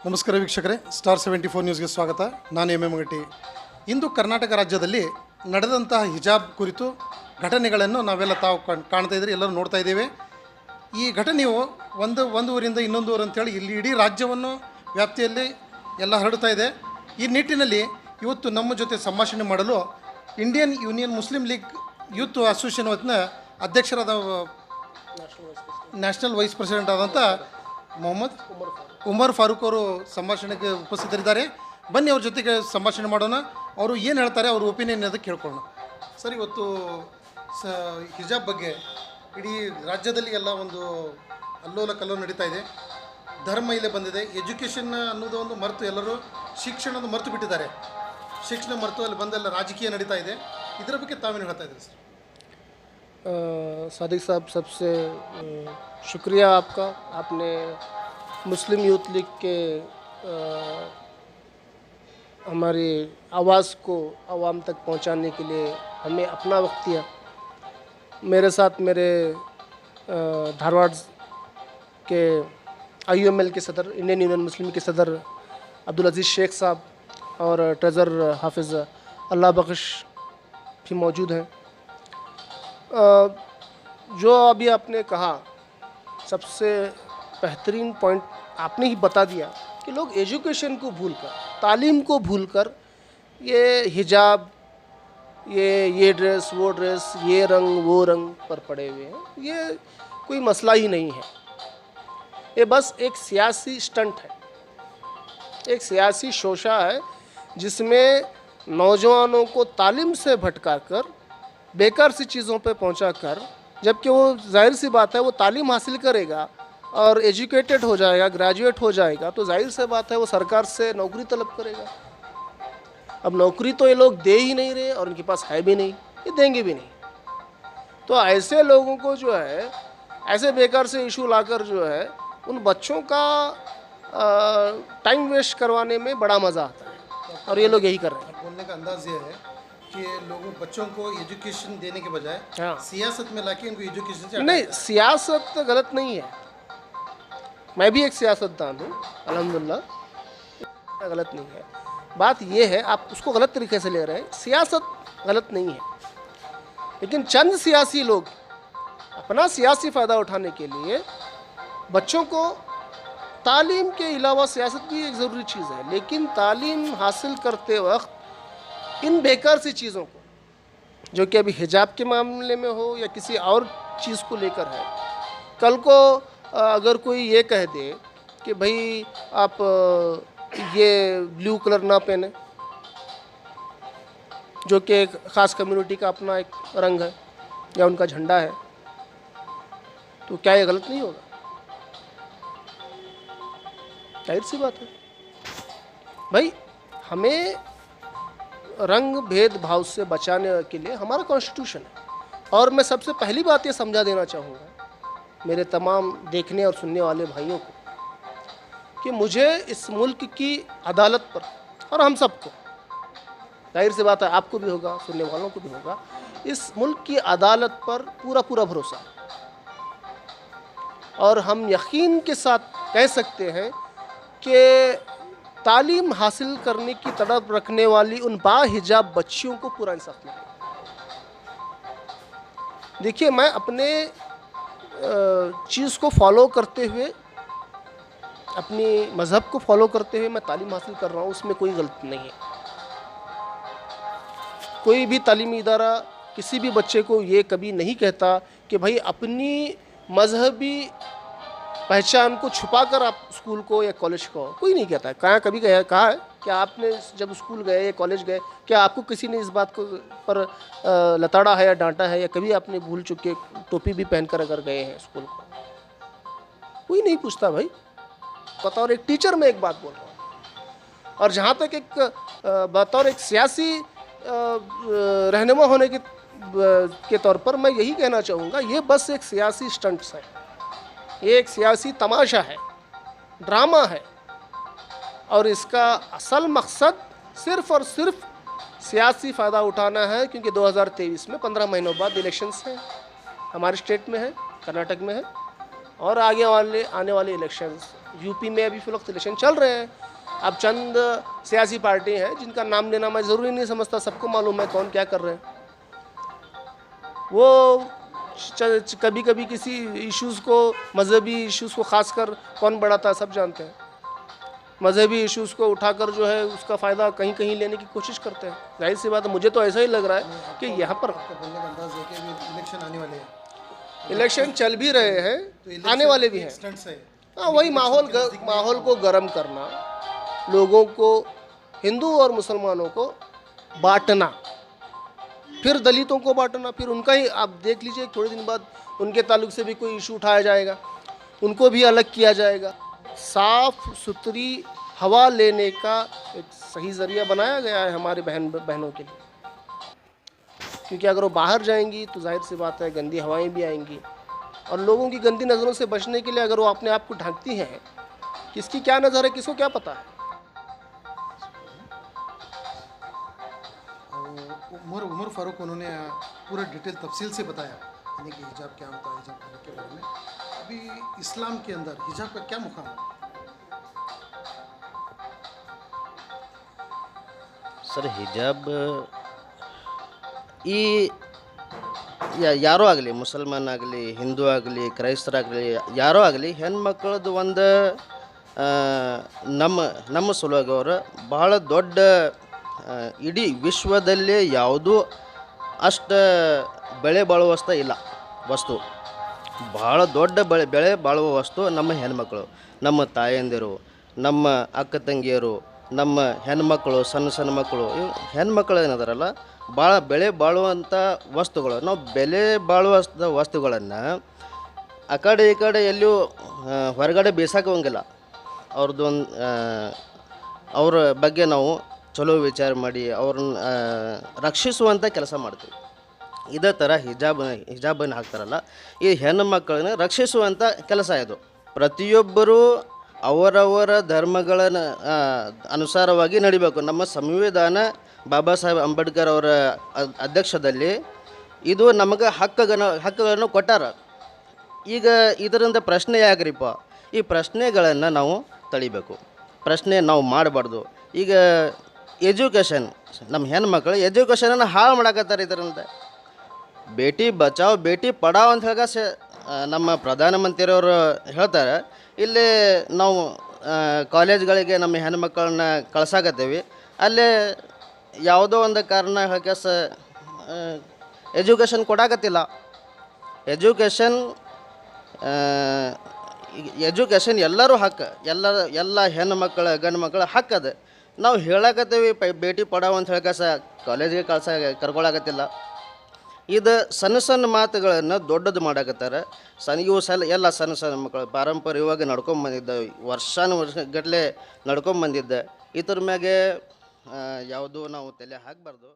ನಮಸ್ಕಾರ ವೀಕ್ಷಕರೇ, ಸ್ಟಾರ್ 74 ನ್ಯೂಸ್ಗೆ ಸ್ವಾಗತ. ನಾನು ಎಂ ಗಟ್ಟಿ. ಇಂದು ಕರ್ನಾಟಕ ರಾಜ್ಯದಲ್ಲಿ ನಡೆದಂತಹ ಹಿಜಾಬ್ ಕುರಿತು ಘಟನೆಗಳನ್ನು ನಾವೆಲ್ಲ ತಾವು ಕಾಣ್ತಾ ಇದ್ದೀರಿ, ಎಲ್ಲರೂ ನೋಡ್ತಾ ಇದ್ದೇವೆ. ಈ ಘಟನೆಯು ಒಂದು ಊರಿಂದ ಇನ್ನೊಂದು ಊರು ಅಂತೇಳಿ ಇಲ್ಲಿ ಇಡೀ ರಾಜ್ಯವನ್ನು ವ್ಯಾಪ್ತಿಯಲ್ಲಿ ಎಲ್ಲ ಹರಡ್ತಾ ಇದೆ. ಈ ನಿಟ್ಟಿನಲ್ಲಿ ಇವತ್ತು ನಮ್ಮ ಜೊತೆ ಸಂಭಾಷಣೆ ಮಾಡಲು Indian Union Muslim League Youth Association ವತಿನ ಅಧ್ಯಕ್ಷರಾದ ನ್ಯಾಷನಲ್ ವೈಸ್ ಪ್ರೆಸಿಡೆಂಟ್ ಆದಂಥ ಮೊಹಮ್ಮದ್ ಉಮರ್ ಫಾರೂಕ್ ಅವರು ಸಂಭಾಷಣೆಗೆ ಉಪಸ್ಥಿತರಿದ್ದಾರೆ. ಬನ್ನಿ ಅವ್ರ ಜೊತೆಗೆ ಸಂಭಾಷಣೆ ಮಾಡೋಣ. ಅವರು ಏನು ಹೇಳ್ತಾರೆ, ಅವ್ರ ಒಪಿನಿಯನ್ ಅದಕ್ಕೆ ಕೇಳ್ಕೊಳ್ಳೋಣ. ಸರ್, ಇವತ್ತು ಹಿಜಾಬ್ ಬಗ್ಗೆ ಇಡೀ ರಾಜ್ಯದಲ್ಲಿ ಎಲ್ಲ ಒಂದು ಅಲ್ಲೋಲ ಕಲ್ಲೋಲ ನಡೀತಾ ಇದೆ. ಧರ್ಮ ಇಲ್ಲೇ ಬಂದಿದೆ. ಎಜುಕೇಷನ್ ಅನ್ನೋದು ಒಂದು ಮರೆತು ಎಲ್ಲರೂ ಶಿಕ್ಷಣದ ಮರೆತು ಬಿಟ್ಟಿದ್ದಾರೆ. ಶಿಕ್ಷಣ ಮರೆತು ಅಲ್ಲಿ ಬಂದೆಲ್ಲ ರಾಜಕೀಯ ನಡೀತಾ ಇದೆ. ಇದರ ಬಗ್ಗೆ ತಾವೇನು ಹೇಳ್ತಾ ಇದ್ದೀರಿ ಸರ್? सादिक साहब, सबसे शुक्रिया आपका. आपने मुस्लिम यूथ लीग के हमारी आवाज़ को आवाम तक पहुंचाने के लिए हमें अपना वक्त दिया. मेरे साथ मेरे धारवाड़ के IUML के सदर, इंडियन यूनियन मुस्लिम के सदर अब्दुल अजीज़ शेख साहब और ट्रेज़र हाफिज़ अल्लाह बख्श भी मौजूद हैं. जो अभी आपने कहा, सबसे बेहतरीन पॉइंट आपने ही बता दिया कि लोग एजुकेशन को भूलकर, तालीम को भूलकर ये हिजाब, ये ड्रेस, वो ड्रेस, ये रंग, वो रंग पर पड़े हुए हैं. ये कोई मसला ही नहीं है. ये बस एक सियासी स्टंट है, एक सियासी शोशा है जिसमें नौजवानों को तालीम से भटकाकर बेकार सी चीज़ों पे पहुंचाकर, जबकि वो जाहिर सी बात है वो तालीम हासिल करेगा और एजुकेटेड हो जाएगा, ग्रेजुएट हो जाएगा, तो जाहिर सी बात है वो सरकार से नौकरी तलब करेगा. अब नौकरी तो ये लोग दे ही नहीं रहे और उनके पास है भी नहीं, ये देंगे भी नहीं. तो ऐसे लोगों को जो है, ऐसे बेकार से इशू लाकर जो है उन बच्चों का टाइम वेस्ट करवाने में बड़ा मज़ा आता है और ये लोग यही कर रहे हैं. बोलने का अंदाज़ ये है कि लोगों बच्चों को एजुकेशन देने के बजाय हाँ, सियासत में लाके इनको एजुकेशन से नहीं, सियासत तो गलत नहीं है. मैं भी एक सियासतदान हूँ, अल्हम्दुलिल्लाह, गलत नहीं है. बात ये है, आप उसको गलत तरीके से ले रहे हैं. सियासत गलत नहीं है, लेकिन चंद सियासी लोग अपना सियासी फ़ायदा उठाने के लिए बच्चों को, तालीम के अलावा सियासत भी एक ज़रूरी चीज़ है, लेकिन तालीम हासिल करते वक्त इन बेकार सी चीज़ों को, जो कि अभी हिजाब के मामले में हो या किसी और चीज़ को लेकर है, कल को अगर कोई ये कह दे कि भाई आप ये ब्लू कलर ना पहने, जो कि एक ख़ास कम्युनिटी का अपना एक रंग है या उनका झंडा है, तो क्या ये गलत नहीं होगा? जाहिर सी बात है भाई, हमें रंग भेदभाव से बचाने के लिए हमारा कॉन्स्टिट्यूशन है. और मैं सबसे पहली बात ये समझा देना चाहूँगा मेरे तमाम देखने और सुनने वाले भाइयों को कि मुझे इस मुल्क की अदालत पर, और हम सबको, जाहिर सी बात है आपको भी होगा, सुनने वालों को भी होगा, इस मुल्क की अदालत पर पूरा भरोसा है. और हम यकीन के साथ कह सकते हैं कि तालीम हासिल करने की तड़प रखने वाली उन बाहिजाब बच्चियों को पूरा इंसाफ मिलेगा. देखिए, मैं अपने चीज़ को फॉलो करते हुए, अपनी मज़हब को फॉलो करते हुए मैं तालीम हासिल कर रहा हूँ, उसमें कोई गलती नहीं है. कोई भी तालीमी इदारा किसी भी बच्चे को ये कभी नहीं कहता कि भाई अपनी मजहबी पहचान को छुपाकर आप स्कूल को या कॉलेज को, कोई नहीं कहता है. कभी कहा है कि आपने जब स्कूल गए या कॉलेज गए, क्या आपको किसी ने इस बात को पर लताड़ा है या डांटा है, या कभी आपने भूल चुक के टोपी भी पहनकर अगर गए हैं स्कूल को? कोई नहीं पूछता भाई. बतौर एक टीचर मैं एक बात बोल रहा हूँ, और जहाँ तक एक बतौर एक सियासी रहनुमा होने के तौर पर मैं यही कहना चाहूँगा, ये बस एक सियासी स्टंट्स है, ये एक सियासी तमाशा है, ड्रामा है, और इसका असल मकसद सिर्फ़ और सिर्फ सियासी फ़ायदा उठाना है. क्योंकि 2023 में 15 महीनों बाद इलेक्शंस हैं, हमारे स्टेट में है, कर्नाटक में है, और आने वाले इलेक्शंस यूपी में अभी फिलहाल इलेक्शन चल रहे हैं। अब चंद सियासी पार्टी हैं जिनका नाम लेना मैं ज़रूरी नहीं समझता, सबको मालूम है कौन क्या कर रहे हैं। वो कभी कभी किसी इश्यूज़ को, मजहबी इश्यूज़ को खासकर कौन बढ़ाता है सब जानते हैं। मजहबी इश्यूज़ को उठाकर जो है उसका फ़ायदा कहीं कहीं लेने की कोशिश करते हैं। जाहिर सी बात है, मुझे तो ऐसा ही लग रहा है कि यहाँ पर आपका बोलने का अंदाज है कि अभी इलेक्शन आने वाले हैं, इलेक्शन चल भी रहे हैं, तो आने वाले भी हैं। स्टंट्स है। हाँ, वही माहौल को गर्म करना, लोगों को, हिंदू और मुसलमानों को बांटना, फिर दलितों को बांटना, फिर उनका ही आप देख लीजिए थोड़े दिन बाद उनके ताल्लुक से भी कोई इशू उठाया जाएगा, उनको भी अलग किया जाएगा। साफ सुथरी हवा लेने का एक सही ज़रिया बनाया गया है हमारे बहनों के लिए, क्योंकि अगर वो बाहर जाएंगी तो जाहिर सी बात है गंदी हवाएं भी आएंगी, और लोगों की गंदी नज़रों से बचने के लिए अगर वो अपने आप को ढकती हैं, किसकी क्या नज़र है किसको क्या पता है। उमर उमर फारूक उन्होंने पूरा डिटेल तफसील से बताया यानी कि हिजाब क्या होता है, हिजाब पहनने के बारे में। अभी इस्लाम के अंदर हिजाब का क्या मुकाम है? ಸರ್ ಹಿಜಾಬ್ ಈ ಯಾರೋ ಆಗಲಿ, ಮುಸಲ್ಮಾನ್ ಆಗಲಿ, ಹಿಂದೂ ಆಗಲಿ, ಕ್ರೈಸ್ತರಾಗಲಿ, ಯಾರೋ ಆಗಲಿ, ಹೆಣ್ಮಕ್ಳದ್ದು ಒಂದು ನಮ್ಮ ನಮ್ಮ ಸಲುವಾಗಿ ಅವರು ಬಹಳ ದೊಡ್ಡ ಇಡೀ ವಿಶ್ವದಲ್ಲೇ ಯಾವುದೂ ಅಷ್ಟು ಬೆಳೆ ಬಾಳುವಸ್ತ ಇಲ್ಲ ವಸ್ತು. ಭಾಳ ದೊಡ್ಡ ಬೆಳೆ ಬಾಳುವ ವಸ್ತು ನಮ್ಮ ಹೆಣ್ಮಕ್ಳು, ನಮ್ಮ ತಾಯಂದಿರು, ನಮ್ಮ ಅಕ್ಕ ತಂಗಿಯರು, ನಮ್ಮ ಹೆಣ್ಮಕ್ಳು, ಸಣ್ಣ ಸಣ್ಣ ಮಕ್ಕಳು, ಇವು ಹೆಣ್ಮಕ್ಳು ಏನದಾರಲ್ಲ ಭಾಳ ಬೆಳೆ ಬಾಳುವಂಥ ವಸ್ತುಗಳು. ನಾವು ಬೆಲೆ ಬಾಳುವ ವಸ್ತುಗಳನ್ನು ಆ ಕಡೆ ಈ ಕಡೆ ಎಲ್ಲಿಯೂ ಹೊರಗಡೆ ಬೇಸಾಕೋಂಗಿಲ್ಲ. ಅವ್ರದ್ದು ಒಂದು ಅವ್ರ ಬಗ್ಗೆ ನಾವು ಚಲೋ ವಿಚಾರ ಮಾಡಿ ಅವ್ರನ್ನ ರಕ್ಷಿಸುವಂಥ ಕೆಲಸ ಮಾಡ್ತೀವಿ. ಇದೇ ಥರ ಹಿಜಾಬನ್ನು ಹಾಕ್ತಾರಲ್ಲ, ಈ ಹೆಣ್ಣು ಮಕ್ಕಳನ್ನ ರಕ್ಷಿಸುವಂಥ ಕೆಲಸ ಇದು. ಪ್ರತಿಯೊಬ್ಬರೂ ಅವರವರ ಧರ್ಮಗಳನ್ನು ಅನುಸಾರವಾಗಿ ನಡಿಬೇಕು. ನಮ್ಮ ಸಂವಿಧಾನ ಬಾಬಾ ಸಾಹೇಬ್ ಅಂಬೇಡ್ಕರ್ ಅವರ ಅಧ್ಯಕ್ಷದಲ್ಲಿ ಇದು ನಮಗೆ ಹಕ್ಕುಗಳನ್ನು ಕೊಟ್ಟಾರ. ಈಗ ಇದರಿಂದ ಪ್ರಶ್ನೆ ಯಾಕ್ರಿಪ್ಪ, ಈ ಪ್ರಶ್ನೆಗಳನ್ನು ನಾವು ತಳಿಬೇಕು, ಪ್ರಶ್ನೆ ನಾವು ಮಾಡಬಾರ್ದು. ಈಗ ಎಜುಕೇಷನ್, ನಮ್ಮ ಹೆಣ್ಮಕ್ಳು ಎಜುಕೇಷನನ್ನು ಹಾಳು ಮಾಡಕತ್ತಾರೆ. ಇದರಿಂದ ಬೇಟಿ ಬಚಾವ್ ಬೇಟಿ ಪಡಾವ್ ಅಂತ ಹೇಳಕ ನಮ್ಮ ಪ್ರಧಾನಮಂತ್ರಿಯವರು ಹೇಳ್ತಾರೆ. ಇಲ್ಲಿ ನಾವು ಕಾಲೇಜ್ಗಳಿಗೆ ನಮ್ಮ ಹೆಣ್ಮಕ್ಳನ್ನ ಕಳ್ಸಾಕತ್ತೀವಿ, ಅಲ್ಲೇ ಯಾವುದೋ ಒಂದು ಕಾರಣ ಹೇಳಕ್ಕೆ ಎಜುಕೇಷನ್ ಕೊಡಾಕತ್ತಿಲ್ಲ. ಎಜುಕೇಷನ್ ಎಲ್ಲರೂ ಹಕ್ಕು, ಎಲ್ಲ ಹೆಣ್ಣು ಗಂಡು ಮಕ್ಕಳ ಹಕ್ಕದ. ನಾವು ಹೇಳಕತ್ತೀವಿ ಬೇಟಿ ಪಡಾವ್ ಅಂತ ಹೇಳಕ ಕಾಲೇಜಿಗೆ ಕರ್ಕೊಳಕತ್ತಿಲ್ಲ. ಇದು ಸಣ್ಣ ಸಣ್ಣ ಮಾತುಗಳನ್ನು ದೊಡ್ಡದು ಮಾಡಕತ್ತಾರೆ. ಇವು ಎಲ್ಲ ಸಣ್ಣ ಸಣ್ಣ ಮಕ್ಕಳು ಪಾರಂಪರ್ಯವಾಗಿ ನಡ್ಕೊಂಬಂದಿದ್ದ, ವರ್ಷಗಟ್ಟಲೆ ನಡ್ಕೊಂಬಂದಿದ್ದ. ಇದ್ರ ಮ್ಯಾಗೆ ಯಾವುದೂ ನಾವು ತಲೆ ಹಾಕಬಾರ್ದು.